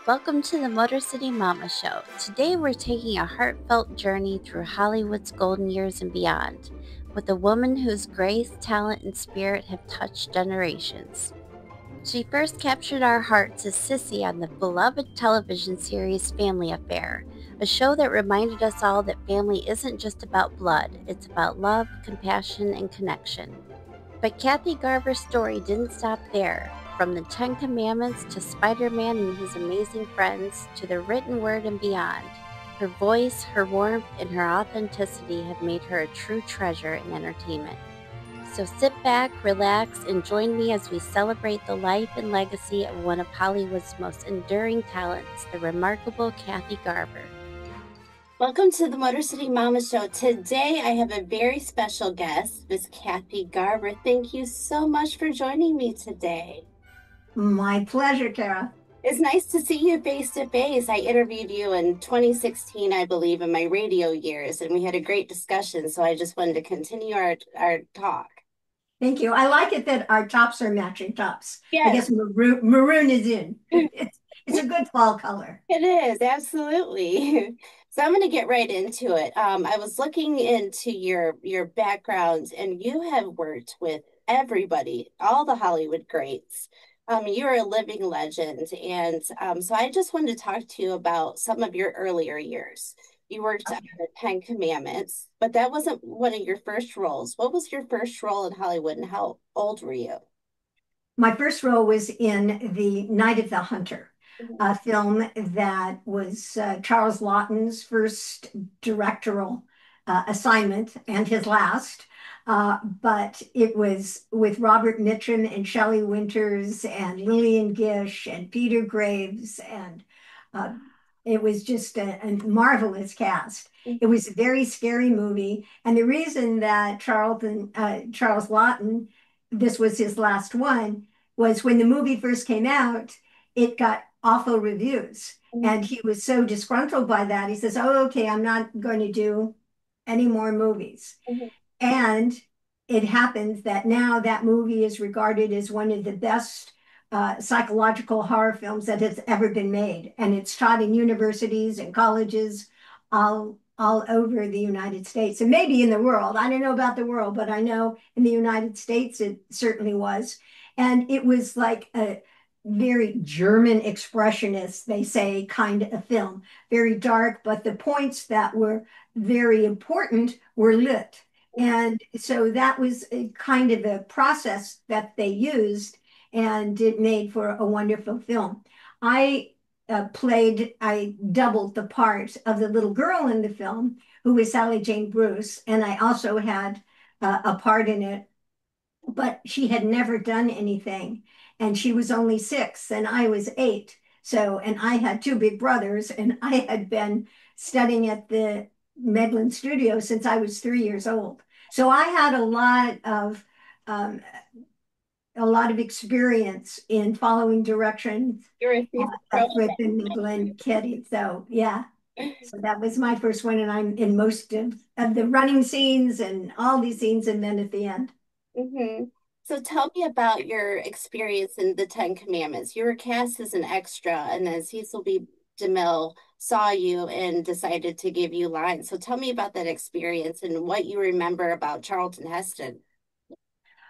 Welcome to the Motor City Mama Show. Today we're taking a heartfelt journey through Hollywood's golden years and beyond, with a woman whose grace, talent, and spirit have touched generations. She first captured our hearts as Cissy on the beloved television series Family Affair, a show that reminded us all that family isn't just about blood, it's about love, compassion, and connection. But Kathy Garver's story didn't stop there. From the Ten Commandments to Spider-Man and his amazing friends to the written word and beyond, her voice, her warmth, and her authenticity have made her a true treasure in entertainment. So sit back, relax, and join me as we celebrate the life and legacy of one of Hollywood's most enduring talents, the remarkable Kathy Garver. Welcome to the Motor City Mama Show. Today I have a very special guest, Miss Kathy Garver. Thank you so much for joining me today. My pleasure, Kara. It's nice to see you face to face. I interviewed you in 2016, I believe, in my radio years, and we had a great discussion. So I just wanted to continue our talk. Thank you. I like it that our tops are matching tops. Yes. I guess maroon is in. It's a good fall color. It is, absolutely. So I'm going to get right into it. I was looking into your background, and you have worked with everybody, all the Hollywood greats. You're a living legend, and so I just wanted to talk to you about some of your earlier years. You worked on the Ten Commandments, but that wasn't one of your first roles. What was your first role in Hollywood, and how old were you? My first role was in The Night of the Hunter, a film that was Charles Laughton's first directorial assignment and his last. But it was with Robert Mitchum and Shelley Winters and Lillian Gish and Peter Graves, and it was just a marvelous cast. It was a very scary movie, and the reason that Charles Laughton, this was his last one, was when the movie first came out, it got awful reviews. And he was so disgruntled by that. He says, "Oh, okay, I'm not going to do any more movies." And it happens that now that movie is regarded as one of the best psychological horror films that has ever been made. And it's taught in universities and colleges all over the United States and maybe in the world. I don't know about the world, but I know in the United States it certainly was. And it was like a very German expressionist, they say, kind of film. Very dark, but the points that were very important were lit. And so that was a kind of a process that they used, and it made for a wonderful film. I doubled the part of the little girl in the film, who was Sally Jane Bruce, and I also had a part in it, but she had never done anything, and she was only 6, and I was 8. So, and I had 2 big brothers, and I had been studying at the Medlin studio since I was 3 years old. So I had um, a lot of experience in following directions with the Midland Kitty. So yeah, so that was my first one, and I'm in most of the running scenes and all these scenes, and then at the end. So tell me about your experience in the Ten Commandments. You were cast as an extra, and then Cecil B. DeMille saw you and decided to give you lines. So tell me about that experience and what you remember about Charlton Heston.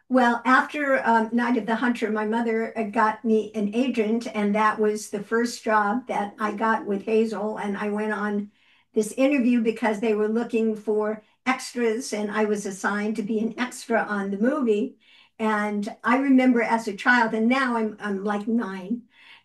Well, after Night of the Hunter, my mother got me an agent, and that was the first job that I got with Hazel. And I went on this interview because they were looking for extras, and I was assigned to be an extra on the movie. And I remember as a child, and now I'm like 9,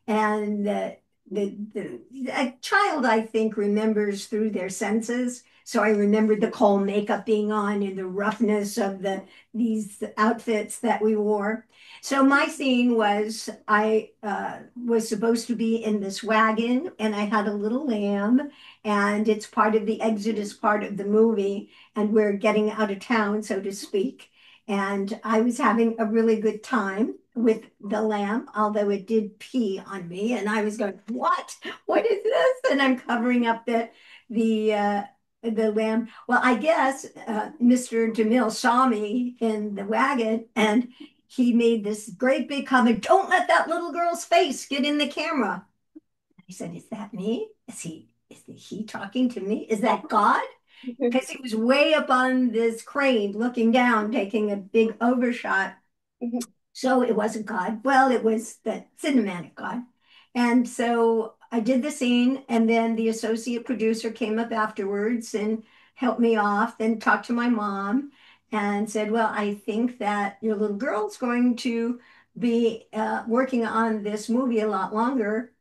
and a child, I think, remembers through their senses. So I remember the coal makeup being on and the roughness of these outfits that we wore. So my scene was I was supposed to be in this wagon, and I had a little lamb, and it's part of the Exodus part of the movie, and we're getting out of town, so to speak. And I was having a really good time with the lamb, although it did pee on me, and I was going, "What? What is this?" And I'm covering up the lamb. Well, I guess Mr. DeMille saw me in the wagon, and he made this great big comment, "Don't let that little girl's face get in the camera." He said, "Is that me? Is he talking to me? Is that God?" Because he was way up on this crane looking down, taking a big overshot. So it wasn't God. Well, it was the cinematic God. And so I did the scene, and then the associate producer came up afterwards and helped me off and talked to my mom and said, "Well, I think that your little girl's going to be working on this movie a lot longer."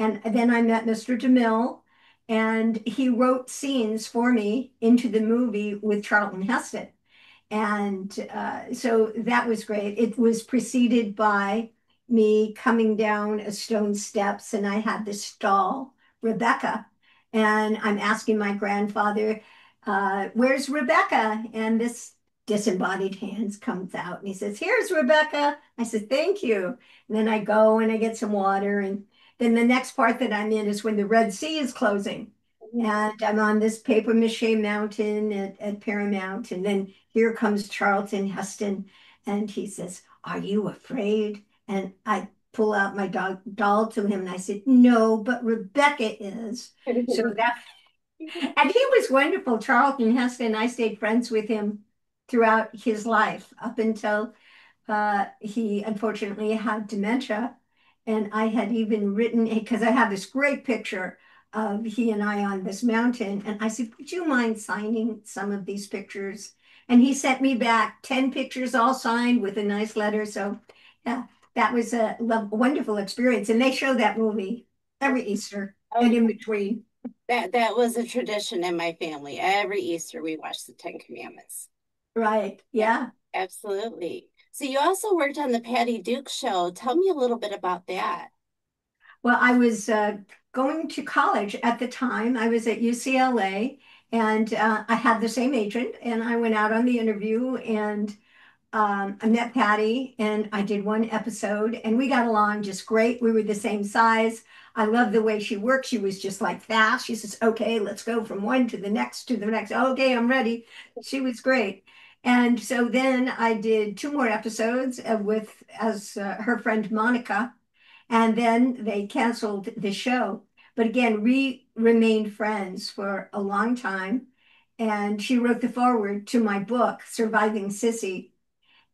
And then I met Mr. DeMille, and he wrote scenes for me into the movie with Charlton Heston. And so that was great. It was preceded by me coming down a stone steps, and I had this doll, Rebecca. And I'm asking my grandfather, "Where's Rebecca?" And this disembodied hands comes out and he says, "Here's Rebecca." I said, "Thank you." And then I go and I get some water. And then the next part that I'm in is when the Red Sea is closing. And I'm on this paper mache mountain at Paramount. And then here comes Charlton Heston, and he says, "Are you afraid?" And I pull out my doll to him, and I said, "No, but Rebecca is." So that, and he was wonderful. Charlton Heston, I stayed friends with him throughout his life up until he unfortunately had dementia. And I had even written, because I have this great picture of he and I on this mountain. And I said, "Would you mind signing some of these pictures?" And he sent me back 10 pictures all signed with a nice letter. So, yeah, that was a wonderful experience. And they show that movie every Easter and Oh, in between. that was a tradition in my family. Every Easter we watch the Ten Commandments. Right. Yeah, Yeah. absolutely. So you also worked on the Patty Duke show. Tell me a little bit about that. Well, I was going to college at the time. I was at UCLA, and I had the same agent, and I went out on the interview, and I met Patty, and I did one episode, and we got along just great. We were the same size. I love the way she worked. She was just like fast. She says, "Okay, let's go from one to the next to the next." "Okay, I'm ready." She was great. And so then I did two more episodes with as her friend Monica, and then they canceled the show. But again, we remained friends for a long time. And she wrote the foreword to my book, Surviving Cissy.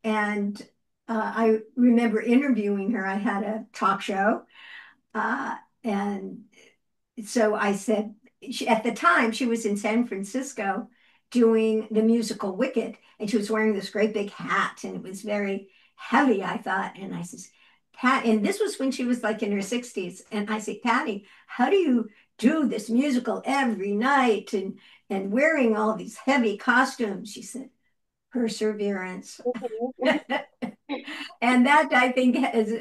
And I remember interviewing her. I had a talk show. And so I said, at the time, she was in San Francisco doing the musical Wicked, and she was wearing this great big hat, and it was very heavy, I thought. And I says, "Pat," and this was when she was like in her 60s. And I said, "Patty, how do you do this musical every night and wearing all these heavy costumes?" She said, "Perseverance." And that I think has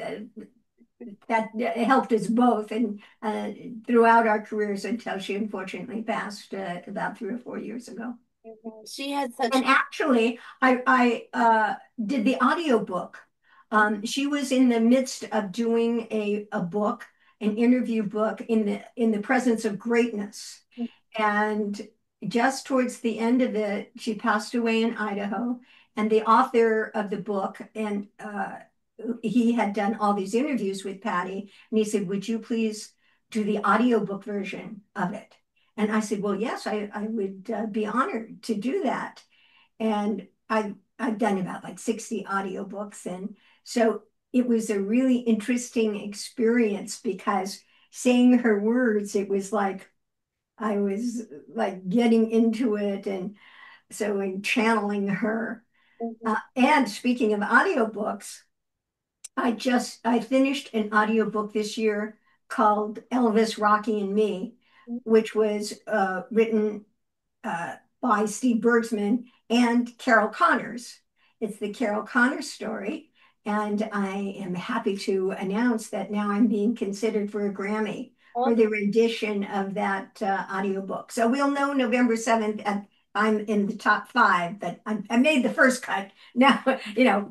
that helped us both and throughout our careers until she unfortunately passed about 3 or 4 years ago. She had such. And actually, I did the audiobook. She was in the midst of doing a book, an interview book in the presence of greatness. And just towards the end of it, she passed away in Idaho. And the author of the book, and he had done all these interviews with Patty, and he said, "Would you please do the audiobook version of it?" And I said, "Well, yes, I would be honored to do that." And I've done about like 60 audiobooks. And so it was a really interesting experience because saying her words, it was like I was like getting into it, and so in channeling her. And speaking of audiobooks, I finished an audiobook this year called Elvis, Rocky and Me, which was written by Steve Bergsman and Carol Connors. It's the Carol Connors story. And I am happy to announce that now I'm being considered for a Grammy for the rendition of that audiobook. So we'll know November 7th. I'm in the top five, but I made the first cut. Now,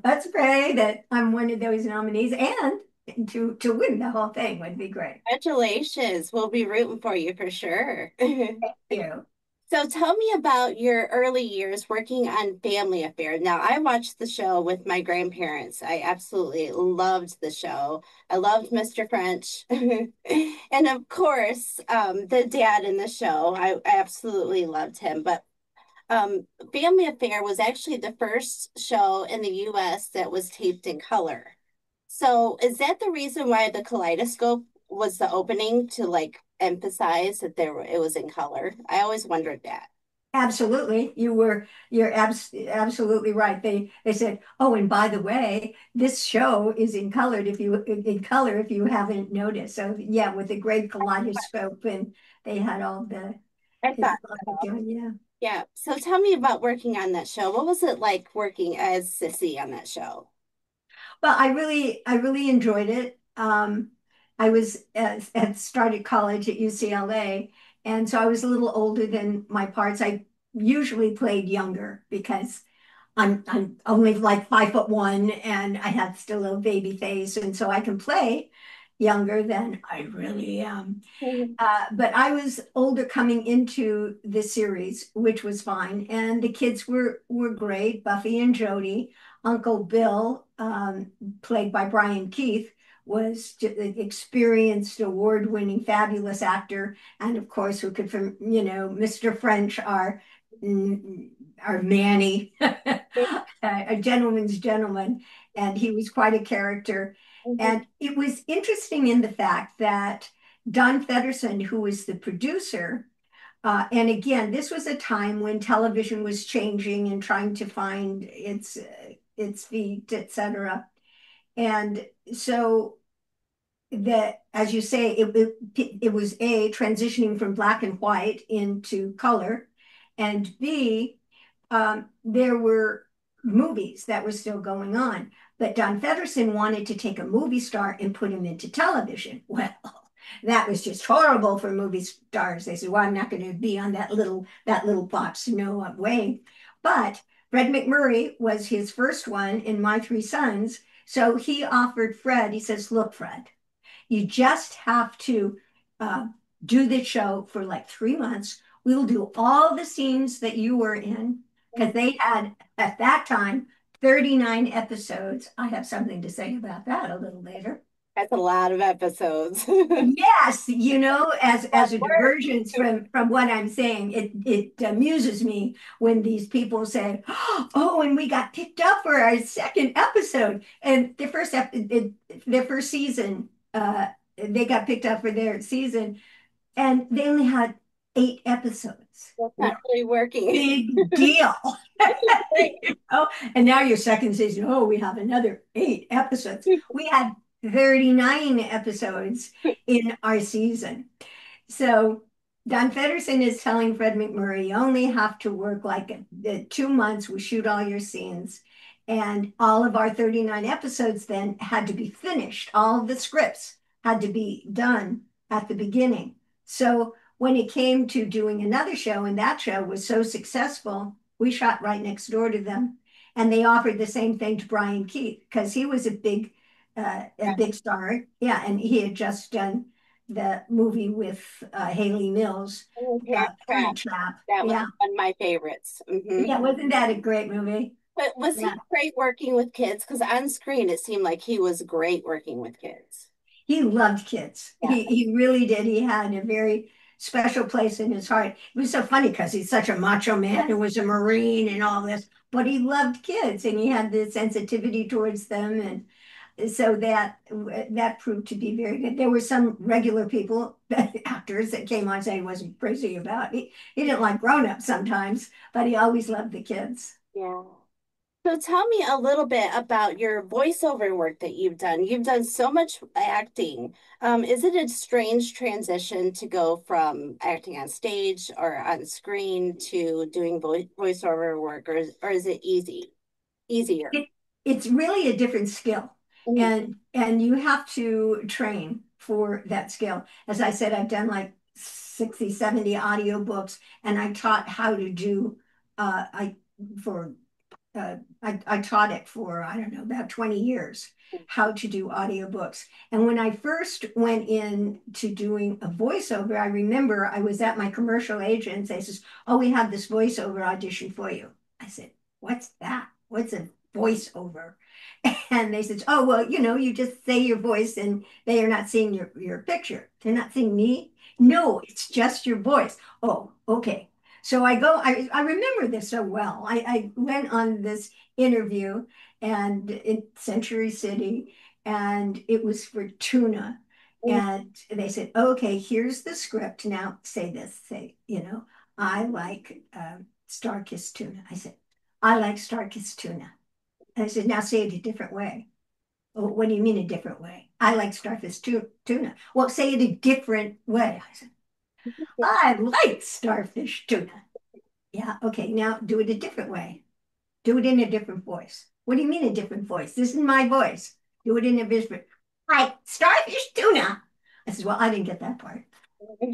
let's pray that I'm one of those nominees, and to win the whole thing would be great. Congratulations. We'll be rooting for you for sure. You. So tell me about your early years working on Family Affair. Now, I watched the show with my grandparents. I absolutely loved the show. I loved Mr. French. And of course, the dad in the show. I absolutely loved him. But Family Affair was actually the first show in the US that was taped in color. So is that the reason why the kaleidoscope was the opening to like emphasize that it was in color? I always wondered that. Absolutely. You're absolutely right. They said, "Oh, and by the way, this show is in color if you haven't noticed." So yeah, with a great kaleidoscope and they had all the I it's thought, doing, yeah. yeah. So tell me about working on that show. What was it like working as Cissy on that show? Well, I really enjoyed it. I was had started college at UCLA, and so I was a little older than my parts. I usually played younger because I'm only like 5'1" and I have still a baby face, and so I can play younger than I really am. Mhm. But I was older coming into the series, which was fine, and the kids were great. Buffy and Jody, Uncle Bill, played by Brian Keith, was an experienced, award-winning, fabulous actor, and of course, who could from Mr. French, our Manny, a gentleman's gentleman, and he was quite a character. Mhm. And it was interesting in the fact that Don Feddersen, who was the producer, and again, this was a time when television was changing and trying to find its feet, etc. And so that, as you say, it was A, transitioning from black and white into color, and B, there were movies that were still going on. But Don Feddersen wanted to take a movie star and put him into television. Well, that was just horrible for movie stars. They said, "Well, I'm not going to be on that little box, no way." But Fred McMurray was his first one in My Three Sons. So he offered Fred, he says, "Look, Fred, you just have to uh, do the show for like 3 months. We'll do all the scenes that you were in because they had at that time 39 episodes. I have something to say about that a little later. That's a lot of episodes. Hard Yes, as a work. divergence from what I'm saying, it amuses me when these people say, "Oh, and we got picked up for our second episode," and their first season, they got picked up for their season, and they only had 8 episodes. That's Well, not really working. big deal. Oh, and now your second season, oh, we have another 8 episodes. We had 39 episodes in our season. So Don Feddersen is telling Fred McMurray, you only have to work like 2 months. We shoot all your scenes. And all of our 39 episodes then had to be finished. All of the scripts had to be done at the beginning. So when it came to doing another show, and that show was so successful, we shot right next door to them. And they offered the same thing to Brian Keith because he was a big star. Yeah, and he had just done the movie with Haley Mills, Parent Trap. Parent Trap. That was Yeah, one of my favorites. yeah, wasn't that a great movie? But was he Yeah, great working with kids? Because on screen it seemed like he was great working with kids. he loved kids. Yeah. He really did. He had a very special place in his heart. It was so funny because he's such a macho man and was a Marine and all this, but he loved kids and he had the sensitivity towards them, and so that proved to be very good. There were some regular people, actors that came on saying he wasn't crazy about. He didn't like grown-ups sometimes, but he always loved the kids. Yeah. So tell me a little bit about your voiceover work that you've done. You've done so much acting. Is it a strange transition to go from acting on stage or on screen to doing voiceover work, or is it easier? It, it's really a different skill, Mhm. and you have to train for that skill. As I said, I've done like 60, 70 audiobooks, and I taught how to do I for I taught it for, I don't know, about 20 years, how to do audiobooks. And when I first went in to doing a voiceover, I remember I was at my commercial agent. They says, "Oh, we have this voiceover audition for you." I said, "What's that? What's a voiceover?" And they said, "Oh, well, you just say your voice and they are not seeing your picture. They're not seeing me. No, it's just your voice." Oh, okay. So I remember this so well. I went on this interview and in Century City, and it was for tuna. And they said, "Okay, here's the script. Now say this. Say, I like star-kissed tuna." I said, "I like star-kissed tuna." And I said, "Now say it a different way." "Oh, what do you mean a different way?" "I like starfish tuna." "Well, say it a different way." I said, "I like starfish tuna." "Yeah, okay, now do it a different way. Do it in a different voice." "What do you mean a different voice? This is my voice. Do it in a different, like starfish tuna." I said, "Well, I didn't get that part."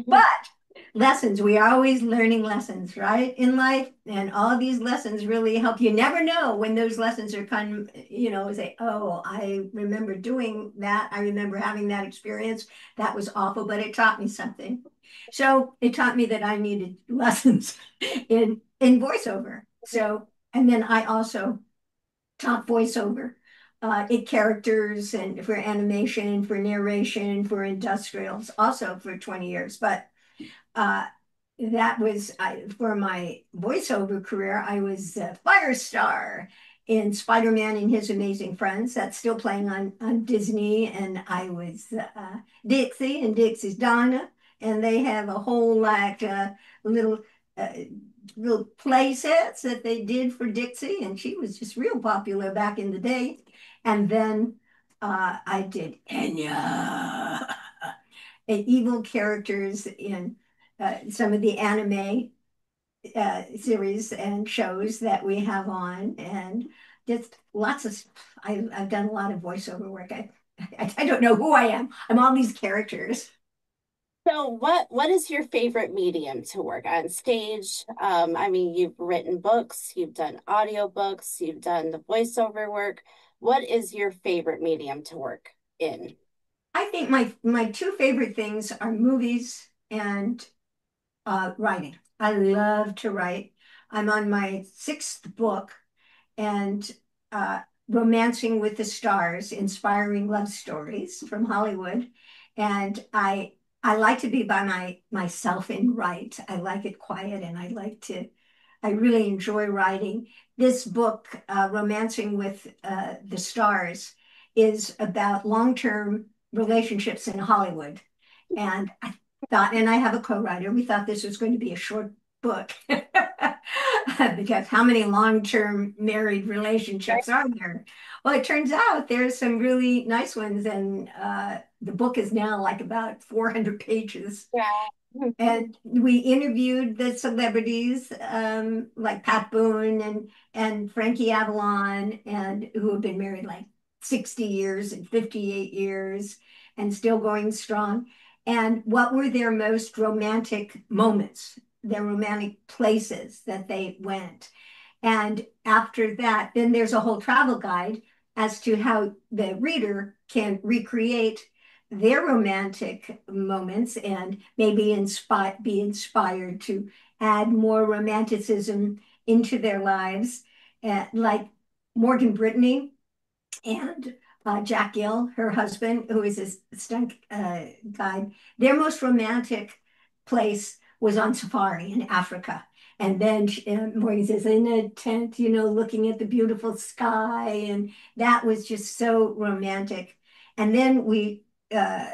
But lessons, we are always learning lessons, right, in life. And all of these lessons really help. You never know when those lessons are say, "Oh, I remember doing that. I remember having that experience. That was awful, but it taught me something." So it taught me that I needed lessons in voiceover. So, and then I also taught voiceover in characters and for animation, for narration, for industrials, also for 20 years. But uh, that was for my voiceover career. I was Firestar in Spider-Man and His Amazing Friends. That's still playing on Disney. And I was Dixie and Dixie's Donna. And they have a whole little uh, little play sets that they did for Dixie. And she was just real popular back in the day. And then I did Enya, evil characters in some of the anime series and shows that we have on, and just lots of stuff. I've done a lot of voiceover work. I don't know who I am. I'm all these characters. So what is your favorite medium to work on stage? I mean, you've written books, you've done audiobooks, you've done the voiceover work. What is your favorite medium to work in? I think my two favorite things are movies and writing. I love to write. I'm on my sixth book, and uh, Romancing with the Stars, inspiring love stories from Hollywood. And I like to be by myself and write. I like it quiet, and I really enjoy writing. This book, Romancing with the Stars, is about long-term relationships in Hollywood. And I thought, and I have a co-writer, we thought this was going to be a short book because how many long-term married relationships are there? Well, it turns out there's some really nice ones, and the book is now like about 400 pages. Yeah. And we interviewed the celebrities like Pat Boone and Frankie Avalon, and who have been married like 60 years and 58 years and still going strong. And what were their most romantic moments, their romantic places that they went. And after that, then there's a whole travel guide as to how the reader can recreate their romantic moments and maybe be inspired to add more romanticism into their lives. Like Morgan Brittany and Jack Gill, her husband, who is a stunt guide, their most romantic place was on safari in Africa. And then Morgan says, in a tent, looking at the beautiful sky. And that was just so romantic. And then we uh,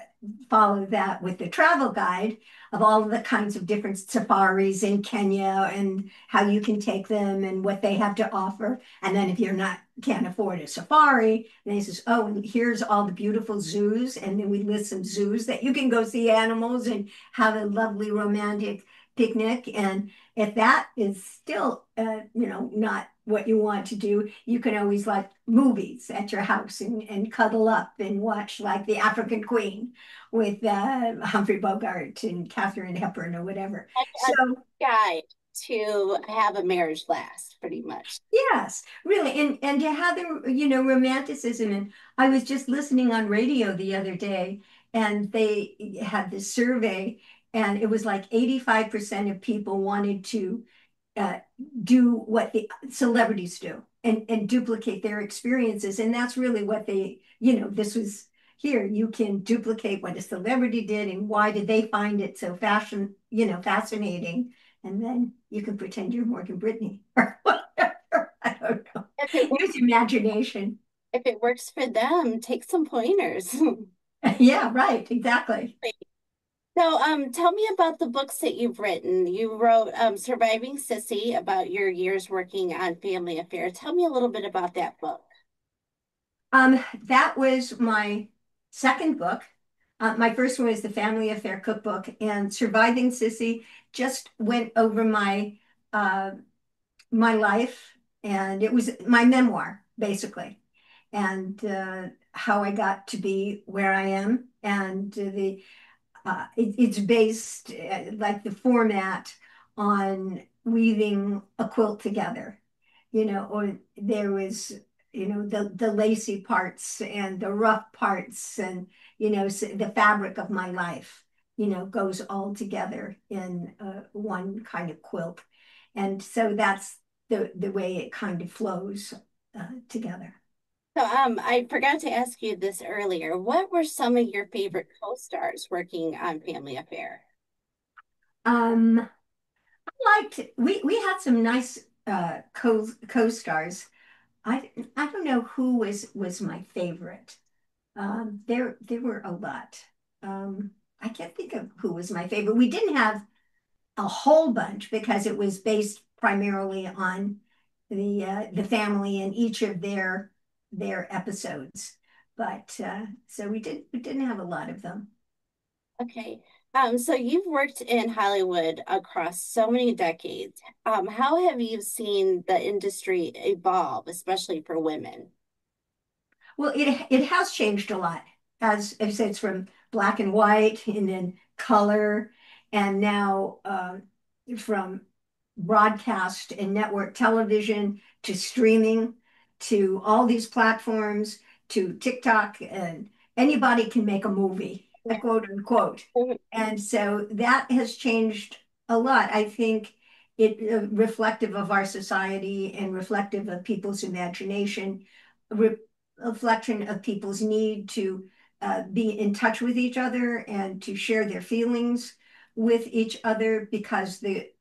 follow that with the travel guide of all of the kinds of different safaris in Kenya and how you can take them and what they have to offer. And then if you're not can't afford a safari, then he says, "Oh, and here's all the beautiful zoos." And then we list some zoos that you can go see animals and have a lovely romantic picnic. And if that is still, not what you want to do, you can always like movies at your house and cuddle up and watch like The African Queen with Humphrey Bogart and Katharine Hepburn or whatever. Like So a guide. to have a marriage last, pretty much. Yes, really. And to have the, romanticism. And I was just listening on radio the other day, and they had this survey, and it was like 85% of people wanted to uh, do what the celebrities do and duplicate their experiences. And that's really what this was here. You can duplicate what a celebrity did and why did they find it so fascinating. And then you can pretend you're Morgan Brittany or whatever. I don't know. If it Use imagination. if it works for them, take some pointers. Yeah, right. Exactly. So, tell me about the books that you've written. You wrote Surviving Cissy about your years working on family affairs. Tell me a little bit about that book. That was my second book. My first one was the Family Affair Cookbook, and Surviving Cissy just went over uh, my life, and it was my memoir basically, and how I got to be where I am, and it's based like the format on weaving a quilt together, or there was, the lacy parts and the rough parts and, the fabric of my life, goes all together in one kind of quilt. And so that's the way it kind of flows together. So, I forgot to ask you this earlier. What were some of your favorite co-stars working on Family Affair? Um, we had some nice co-stars. I don't know who was my favorite. There were a lot. I can't think of who was my favorite. We didn't have a whole bunch because it was based primarily on the family and each of their episodes. But so we didn't have a lot of them. Okay. So you've worked in Hollywood across so many decades. How have you seen the industry evolve, especially for women? Well, it has changed a lot. As I said, it's from black and white and then color, and now from broadcast and network television to streaming to all these platforms to TikTok, and anybody can make a movie, quote unquote. And so that has changed a lot. I think it reflective of our society and reflective of people's imagination, reflection of people's need to be in touch with each other and to share their feelings with each other, because the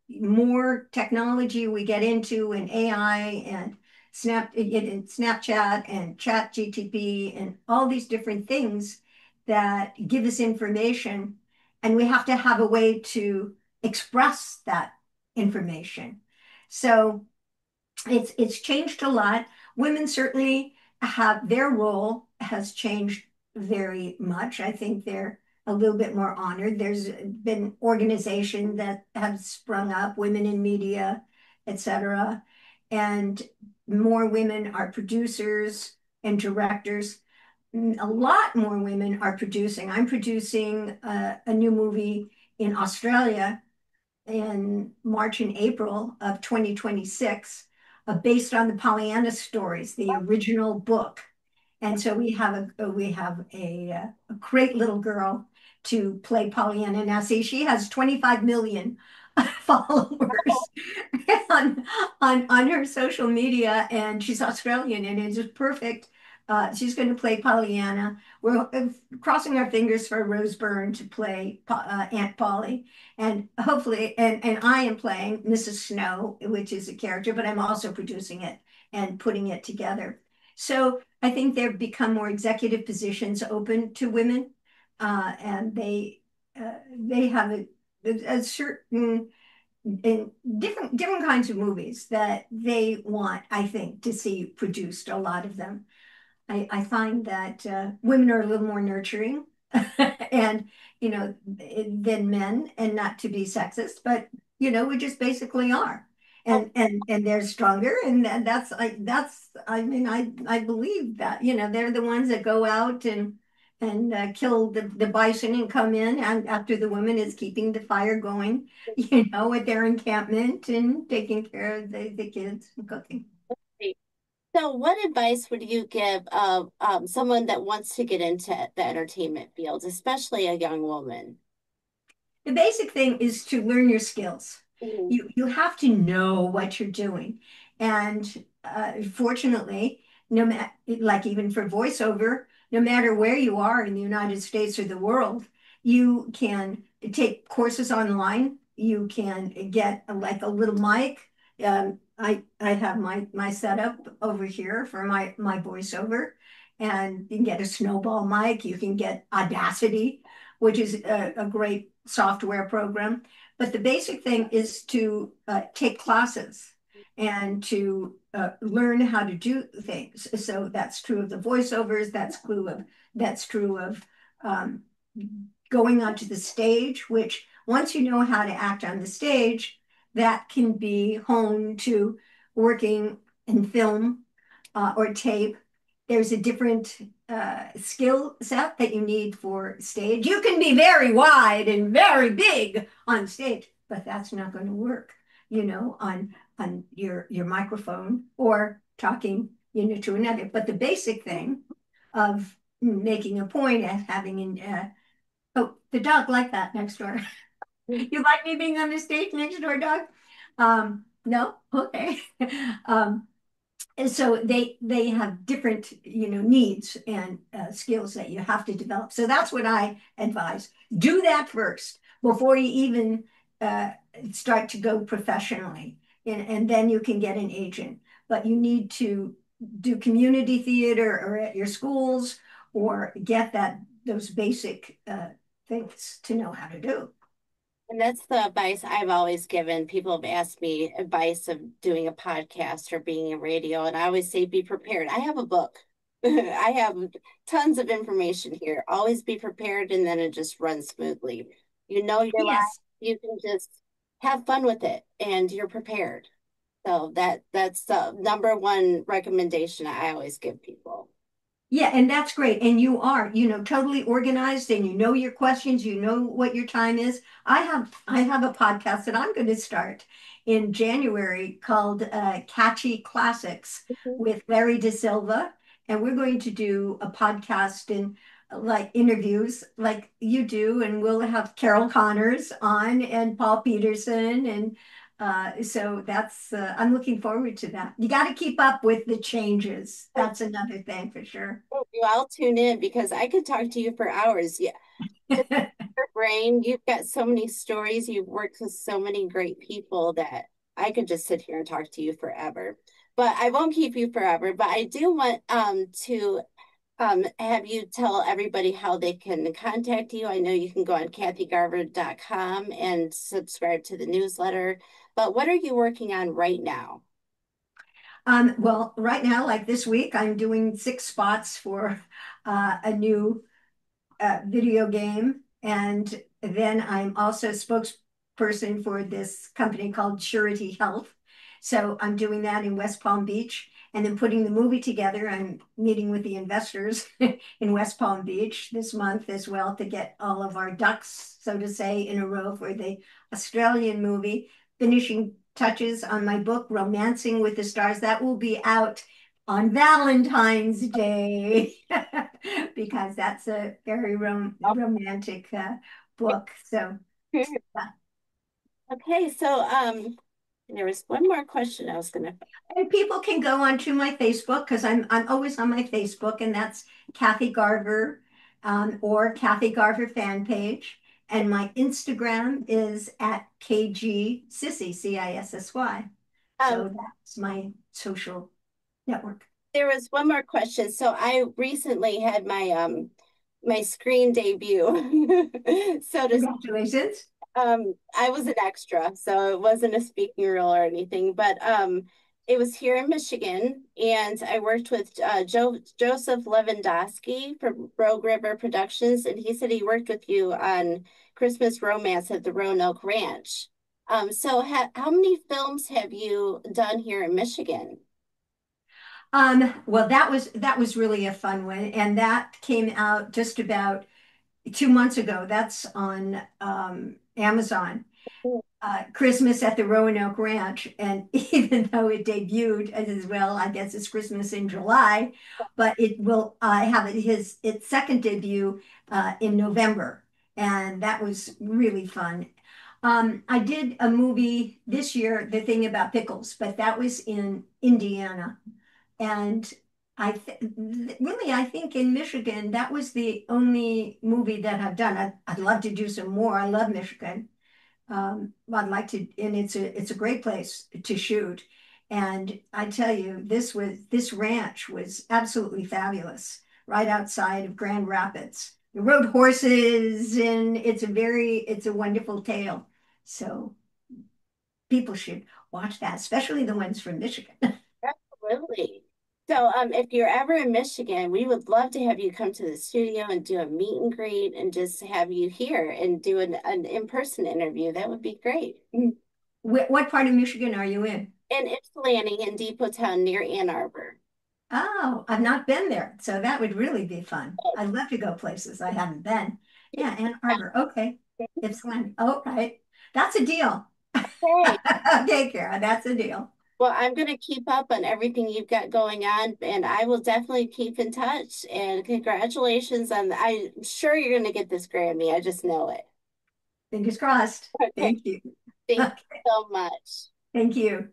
more technology we get into, and AI and Snapchat and Chat GTP and all these different things that give us information, and we have to have a way to express that information. So it's changed a lot. Women certainly have their role has changed very much. I think they're a little bit more honored. There's been organizations that have sprung up, women in media, etc. And more women are producers and directors. A lot more women are producing. I'm producing a new movie in Australia in March and April of 2026, based on the Pollyanna stories, the original book. And so we have a great little girl to play Pollyanna. Now, see, she has 25 million followers on, on her social media, and she's Australian, and it's just perfect. She's going to play Pollyanna. We're crossing our fingers for Rose Byrne to play Aunt Polly, and hopefully, and I am playing Mrs. Snow, which is a character, but I'm also producing it and putting it together. So I think there have become more executive positions open to women, and they have a certain in different kinds of movies that they want, I think, to see produced. A lot of them. I find that women are a little more nurturing and than men, and not to be sexist, but we just basically are. And they're stronger, and that's I mean I believe that they're the ones that go out and and kill the bison and come in and after the woman is keeping the fire going, at their encampment and taking care of the kids and cooking. So, what advice would you give someone that wants to get into the entertainment field, especially a young woman? The basic thing is to learn your skills. Mhm. You have to know what you're doing. And fortunately, no matter like even for voiceover, no matter where you are in the United States or the world, you can take courses online. You can get like a little mic. I have my setup over here for my voiceover, and you can get a snowball mic. You can get Audacity, which is a great software program. But the basic thing is to take classes and to learn how to do things. So that's true of the voiceovers. That's true of um, going onto the stage. Which once you know how to act on the stage, that can be honed to working in film or tape. There's a different skill set that you need for stage. You can be very wide and very big on stage, but that's not going to work, on your microphone or talking, to another. But the basic thing of making a point and having oh, the dog like that next door. You like me being on the stage next door, dog? No? Okay. Um, and so they have different needs and skills that you have to develop. So that's what I advise. Do that first before you even uh, start to go professionally, and then you can get an agent. But you need to do community theater or at your schools or get those basic things to know how to do. And that's the advice I've always given. People have asked me advice of doing a podcast or being in radio, and I always say be prepared. I have a book. I have tons of information here. Always be prepared, and then it just runs smoothly. You know your life, Yes. you can just have fun with it, and you're prepared. So that's the number one recommendation I always give people. Yeah, and that's great. And you are, totally organized and you know your questions, you know what your time is. I have a podcast that I'm going to start in January called Catchy Classics with Larry De Silva. And we're going to do a podcast and like interviews like you do, and we'll have Carol Connors on and Paul Peterson and so I'm looking forward to that. You got to keep up with the changes. That's another thing for sure. I'll tune in because I could talk to you for hours. Yeah, just your brain. You've got so many stories. You've worked with so many great people that I could just sit here and talk to you forever. But I won't keep you forever. But I do want to have you tell everybody how they can contact you. I know you can go on kathygarver.com and subscribe to the newsletter. But what are you working on right now? Well, right now, like this week, I'm doing 6 spots for a new video game. And then I'm also spokesperson for this company called Surety Health. So I'm doing that in West Palm Beach and then putting the movie together. I'm meeting with the investors in West Palm Beach this month as well to get all of our ducks, so to say, in a row for the Australian movie. Finishing touches on my book, Romancing with the Stars. That will be out on Valentine's Day because that's a very romantic book. So, Okay, so there was one more question I was gonna. and people can go onto my Facebook because I'm always on my Facebook, and that's Kathy Garver or Kathy Garver fan page. And my Instagram is at KG Cissy, Cissy. Um, So that's my social network. there was one more question. So I recently had my screen debut. So to Congratulations. I was an extra, so it wasn't a speaking role or anything, but it was here in Michigan, and I worked with Joseph Lewandowski from Rogue River Productions, and he said he worked with you on Christmas Romance at the Roanoke Ranch. So how many films have you done here in Michigan? Well, that was really a fun one, and that came out just about 2 months ago. That's on Amazon. Christmas at the Roanoke Ranch, and even though it debuted as well, I guess it's Christmas in July, but it will have its second debut in November, and that was really fun. I did a movie this year, The Thing About Pickles, but that was in Indiana. And really, I think in Michigan, that was the only movie that I've done. I'd love to do some more. I love Michigan. I'd like to, and it's a great place to shoot. And I tell you, this ranch was absolutely fabulous, right outside of Grand Rapids. We rode horses, and it's a wonderful tale. So people should watch that, especially the ones from Michigan. Absolutely. So, if you're ever in Michigan, we would love to have you come to the studio and do a meet and greet and just have you here and do an in-person interview. That would be great. What part of Michigan are you in? And it's landing in Depot Town near Ann Arbor. Oh, I've not been there, so that would really be fun. I'd love to go places I haven't been. Yeah, Ann Arbor. Okay. Ypsilanti. Oh, right. That's a deal. Okay. Okay, Kara, that's a deal. Well, I'm going to keep up on everything you've got going on, and I will definitely keep in touch. And congratulations on, I'm sure you're going to get this Grammy. I just know it. Fingers crossed. Okay. Thank you. Thank Okay. you so much. Thank you.